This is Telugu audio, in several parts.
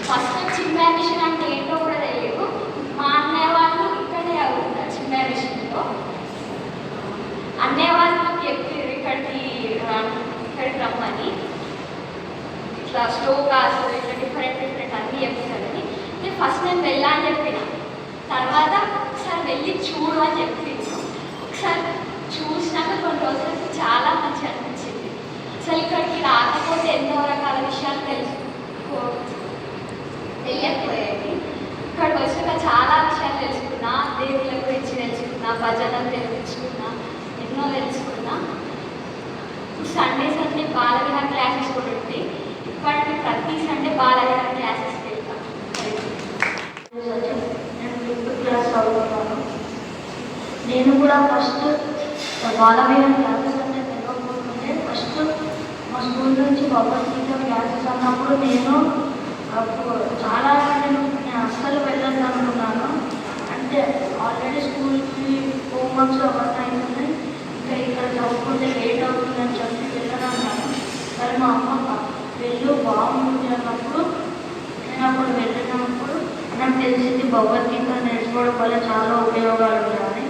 ఫస్ట్ చిన్న మిషన్ అంటే ఏంటో కూడా తెలియదు. మా అన్నయ్య వాళ్ళు ఇక్కడే అవుతారు చిన్న మిషన్లో. అన్నయ్య వాళ్ళు నాకు చెప్పారు ఇక్కడికి రమ్మని, ఇట్లా శ్లోకాస్ ఇట్లా డిఫరెంట్ అన్నీ చెప్తారని. నేను ఫస్ట్ నేను వెళ్ళా అని చెప్పిన, తర్వాత ఒకసారి వెళ్ళి చూడు అని చెప్పింది. ఒకసారి చూసినాక కొన్ని రోజులకి చాలా మంచిగా అనిపించింది. అసలు ఇక్కడికి రాకపోతే ఎన్నో రకాల విషయాలు తెలియకపోయేది. ఇక్కడికి వచ్చాక చాలా విషయాలు తెలుసుకున్నా, దేవుళ్ళ గురించి తెలుసుకున్నా, భజనలు తెలుసుకున్నా, ఎన్నో తెలుసుకున్నా. సండే బాలవిహార క్లాసెస్ కూడా ఉంటాయి. ఇప్పటికి ప్రతి సండే బాలవిహార క్లాసెస్కి వెళ్తాం. నేను 5th క్లాస్ చదువుతున్నాను. నేను కూడా ఫస్ట్ బాలవిహార క్లాసెస్ అంటే తెలియకపోతుంటే ఫస్ట్ మా స్కూల్ నుంచి భగవద్గీత క్లాసెస్ అన్నప్పుడు నేను చాలా నేను అస్సలు వెళ్ళాను అనుకున్నాను. అంటే ఆల్రెడీ స్కూల్కి హోంవర్క్స్ అవన్నీ అవుతున్నాయి, ఇంకా ఇక్కడ చదువుకుంటే లేట్ అవుతుందని చెప్పి వెళ్ళను అన్నాను. కానీ మా అమ్మ వెళ్ళు బాగుంటుంది అన్నప్పుడు నేను అప్పుడు వెళ్ళినప్పుడు నాకు తెలిసింది భగవద్గీత నేర్చుకోవడం వల్ల చాలా ఉపయోగాలు ఉన్నాయి.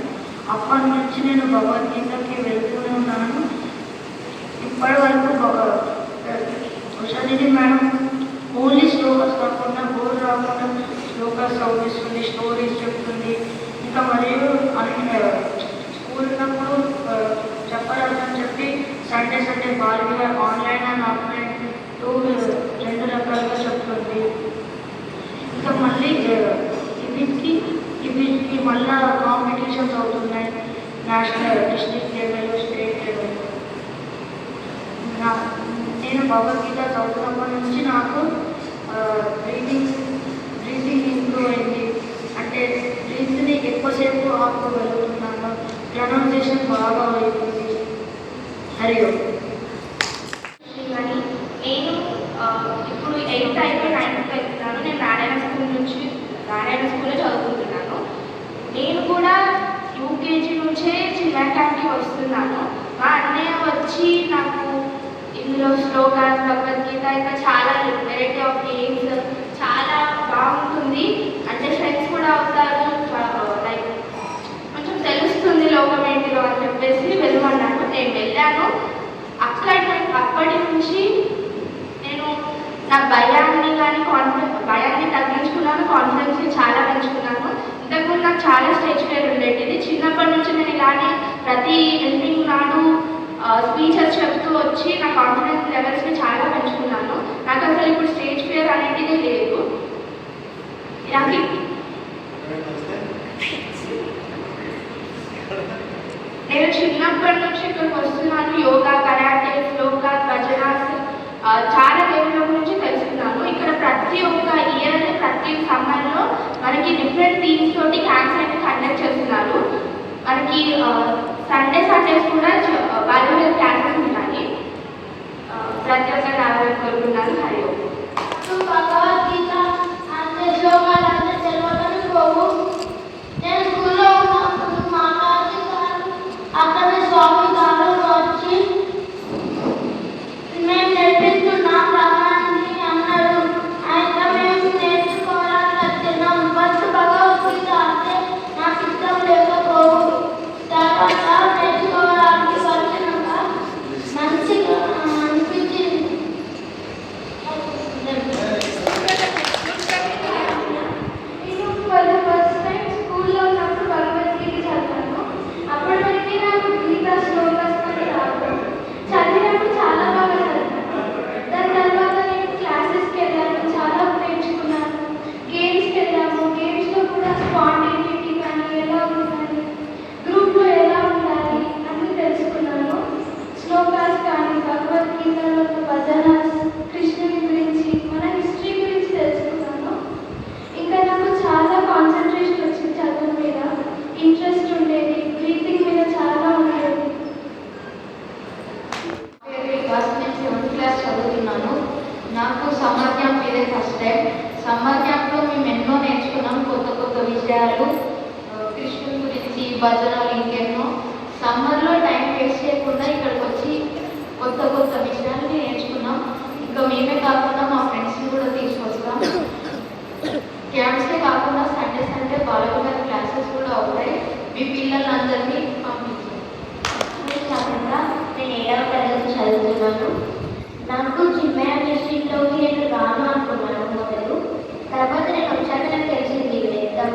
అప్పటి నుంచి నేను భగవద్గీతకి వెళ్తూనే ఉన్నాను. ఇప్పటి వరకు ఉషానిధి మేడం ఓన్లీ శ్లోకాస్ కాకుండా బోర్ రాకుండా శ్లోకాస్ చదివిస్తుంది, స్టోరీస్ చెప్తుంది. ఇంకా మరియు స్కూల్ ఉన్నప్పుడు చెప్పరాదని చెప్పి సండే బాల్గా ఆన్లైన్ అండ్ ఆఫ్లైన్ 2 రకాలుగా చెప్తుంది. ఇంకా మళ్ళీ వీటికి మళ్ళీ కాంపిటీషన్స్ అవుతున్నాయి, national, district level, state level. నేను భగవద్గీత చదువుతున్నప్పటి నుంచి నాకు బ్రీతింగ్ ఇంప్రూవ్ అయింది. అంటే బ్రీత్ని ఎక్కువసేపు ఆపుకోగలుగుతున్నాను, ప్రొనౌన్సియేషన్ బాగా అవుతుంది. హరియో నేను ఇప్పుడు 8th అయిపోయి 9th వెళ్తున్నాను. నేను నారాయణ స్కూల్లో చదువుకుంటున్నాను. నేను కూడా యూకేజీ నుంచే చిన్న క్యాంప్కి వస్తున్నాను. మా అన్నయ్య వచ్చి నాకు ఇందులో శ్లోకాస్, భగవద్గీత, ఇంకా చాలా వెరైటీ ఆఫ్ గేమ్స్ చాలా బాగుంటుంది. అంటే ఫ్రెండ్స్ కూడా అవుతారు, లైక్ కొంచెం తెలుస్తుంది లోకం ఏంటిలో అని చెప్పేసి వెళ్ళమన్నాను. నేను వెళ్ళాను. అప్పటి నుంచి నేను నా భయాన్ని తగ్గించుకున్నాను, కాన్ఫిడెన్స్ని చాలా పెంచుకున్నాను. ఇంతకుముందు నాకు చాలా స్టేజ్ ఫియర్ ఉండేది. చిన్నప్పటి నుంచి నేను ఇలానే ప్రతి ఎండింగ్ నాడు స్పీచెస్ చెప్తూ వచ్చి నా కాన్ఫిడెన్స్ లెవెల్స్ని చాలా పెంచుకున్నాను. నాకు అసలు ఇప్పుడు స్టేజ్ ఫియర్ అనేది లేదు. నేను చిన్నప్పటి నుంచి ఇక్కడికి వస్తున్నాను. యోగా, కరాటే, శ్లోకా, భజనాస్ చాలా దేవుళ్ళ గురించి తెలుసుకున్నాను. ఇక్కడ ప్రతి ఒక్క ఇయర్ ప్రతి సమ్మర్లో మనకి డిఫరెంట్ థీమ్స్ తోటి క్యాంప్స్ అయితే కండక్ట్ చేస్తున్నారు. మనకి సండేస్ కూడా బాలవిహార క్లాసెస్ ఉన్నాయి. ప్రతి ఒక్క నాలుగు కోరుకున్నాను. హరి ఓం. భగవద్గీత అంటే శ్లోకాలు అంటే తెలియదని పోవు. నేను స్కూల్లో ఉన్నప్పుడు మా గారు అక్కడ స్వామి గారు వచ్చి మేము నేర్పిస్తున్నా ప్రమాణాన్ని అన్నాడు. అయితే మేము నేర్చుకోవడానికి వచ్చినాం. ఫస్ట్ భగవద్గీత అంటే నాకు ఇష్టం లేకపోవు. తర్వాత నేర్చుకోవడానికి వచ్చినాక మంచిగా అనిపించింది. ఫస్ట్ టైం స్కూల్లో ఉన్నప్పుడు భగవద్గీత చదివాను. అప్పటికి నాకు గీత శ్లోకాస్ రాదు. చదివినప్పుడు చాలా బాగా చదివాను. దాని తర్వాత నేను క్లాసెస్కి వెళ్ళాను, చాలా నేర్చుకున్నాను. గేమ్స్కి వెళ్ళాము. గేమ్స్లో కూడా స్పాంటేనిటీ కానీ ఎలా ఉండాలి, గ్రూప్లో ఎలా ఉండాలి అని తెలుసుకున్నాను. శ్లోకాస్ కానీ భగవద్గీతలో భజన, కృష్ణుని గురించి, మన హిస్టరీ గురించి తెలుసుకున్నాను. ఇంకా నాకు చాలా కాన్సన్ట్రేషన్ వచ్చింది, చదువు మీద ఇంట్రెస్ట్ ఉండేది, బ్రీతింగ్ మీద చాలా ఉండేది. ఫస్ట్ నేను 7th క్లాస్ చదువుతున్నాను. నాకు సమ్మర్ క్యాంప్ ఇదే ఫస్ట్ టైం. సమ్మర్ క్యాంప్లో మేము ఎన్నో నేర్చుకున్నాం, కొత్త విషయాలు, కృష్ణుని గురించి, భజనలు, ఇంకెన్నో. సమ్మర్లో టైం వేస్ట్ చేయకుండా ఇక్కడికి వచ్చి కొత్త విషయాలు నేర్చుకున్నాం. ఇంకా మేమే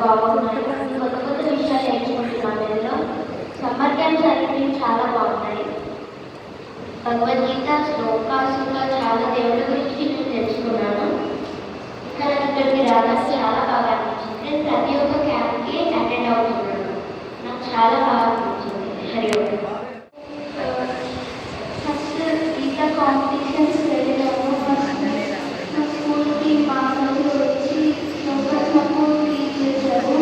బాగున్నాయి. కొత్త కొత్త విషయాలు నేర్చుకుంటున్నాను. ఇందులో సమ్మర్ క్యాంప్స్ అనేవి చాలా బాగున్నాయి. భగవద్గీత శ్లోకాస్ ఇంకా చాలా దేవుళ్ళ గురించి నేను తెలుసుకున్నాను. ఇక్కడికి రావడం చాలా బాగా అనిపించింది. నేను ప్రతి ఒక్క క్యాంప్కి అటెండ్ అవుతున్నాను. నాకు చాలా బాగా అనిపించింది. హరి ఓం. ఫస్ట్ గీత కాంపిటీషన్స్ వెళ్ళాము. ఫస్ట్ మా స్కూల్కి మా వాళ్ళు వచ్చి శ్లోకాస్ మాకు టీచ్ చేశారు.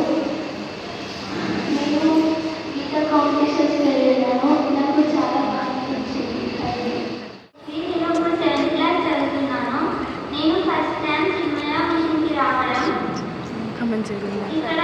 నేను గీత కాంపిటీషన్స్కి వెళ్ళాను. నాకు చాలా బాగా అనిపించింది. నేను ఇప్పుడు 7th క్లాస్ చదువుతున్నాను. నేను ఫస్ట్ టైం చిన్మయ మిషన్కి రావడం. ఇక్కడ